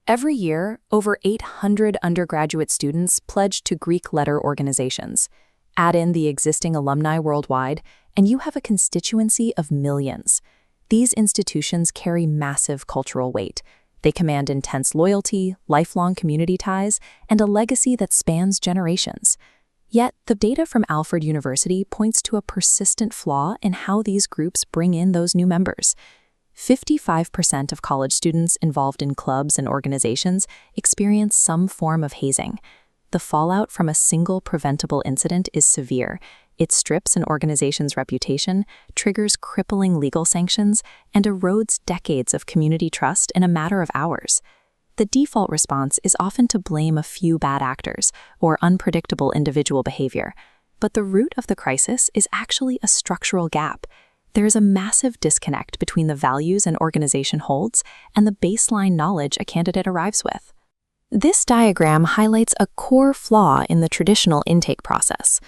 Every year, over 800 undergraduate students pledge to Greek letter organizations. Add in the existing alumni worldwide, and you have a constituency of millions. These institutions carry massive cultural weight. They command intense loyalty, lifelong community ties, and a legacy that spans generations. Yet, the data from Alfred University points to a persistent flaw in how these groups bring in those new members. 55% of college students involved in clubs and organizations experience some form of hazing. The fallout from a single preventable incident is severe. It strips an organization's reputation, triggers crippling legal sanctions, and erodes decades of community trust in a matter of hours. The default response is often to blame a few bad actors or unpredictable individual behavior. But the root of the crisis is actually a structural gap. There is a massive disconnect between the values an organization holds and the baseline knowledge a candidate arrives with. This diagram highlights a core flaw in the traditional intake process.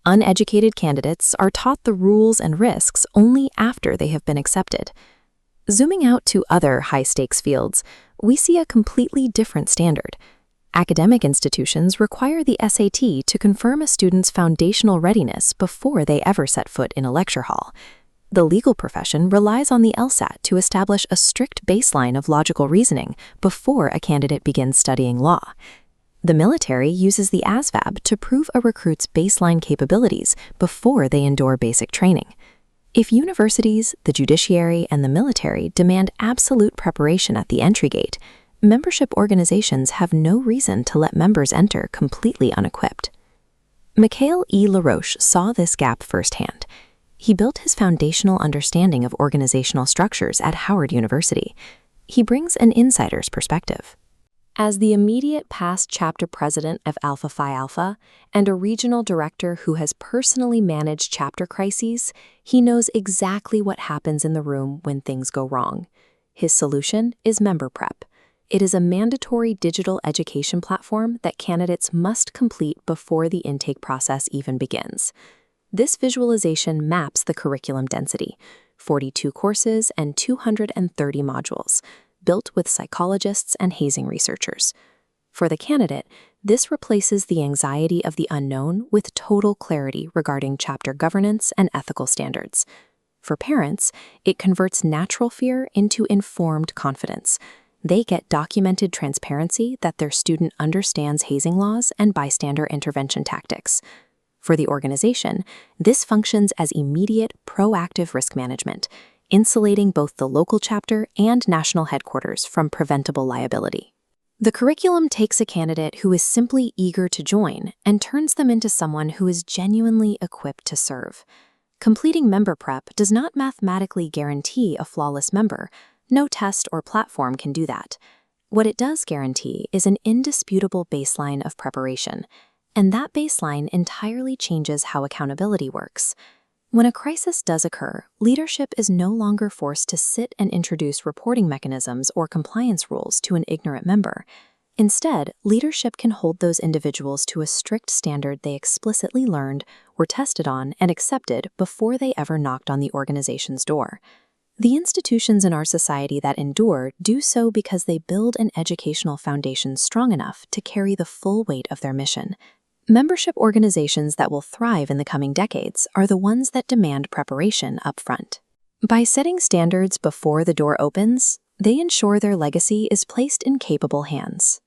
Uneducated candidates are taught the rules and risks only after they have been accepted. Zooming out to other high-stakes fields, we see a completely different standard. Academic institutions require the SAT to confirm a student's foundational readiness before they ever set foot in a lecture hall. The legal profession relies on the LSAT to establish a strict baseline of logical reasoning before a candidate begins studying law. The military uses the ASVAB to prove a recruit's baseline capabilities before they endure basic training. If universities, the judiciary, and the military demand absolute preparation at the entry gate, membership organizations have no reason to let members enter completely unequipped. Mikhail E. LaRoche saw this gap firsthand. He built his foundational understanding of organizational structures at Howard University. He brings an insider's perspective. As the immediate past chapter president of Alpha Phi Alpha and a regional director who has personally managed chapter crises, he knows exactly what happens in the room when things go wrong. His solution is MemberPrep. It is a mandatory digital education platform that candidates must complete before the intake process even begins. This visualization maps the curriculum density, 42 courses and 230 modules, built with psychologists and hazing researchers. For the candidate, this replaces the anxiety of the unknown with total clarity regarding chapter governance and ethical standards. For parents, it converts natural fear into informed confidence. They get documented transparency that their student understands hazing laws and bystander intervention tactics. For the organization, this functions as immediate, proactive risk management, insulating both the local chapter and national headquarters from preventable liability. The curriculum takes a candidate who is simply eager to join and turns them into someone who is genuinely equipped to serve. Completing MemberPrep does not mathematically guarantee a flawless member. No test or platform can do that. What it does guarantee is an indisputable baseline of preparation, and that baseline entirely changes how accountability works. When a crisis does occur, leadership is no longer forced to sit and introduce reporting mechanisms or compliance rules to an ignorant member. Instead, leadership can hold those individuals to a strict standard they explicitly learned, were tested on, and accepted before they ever knocked on the organization's door. The institutions in our society that endure do so because they build an educational foundation strong enough to carry the full weight of their mission. Membership organizations that will thrive in the coming decades are the ones that demand preparation up front. By setting standards before the door opens, they ensure their legacy is placed in capable hands.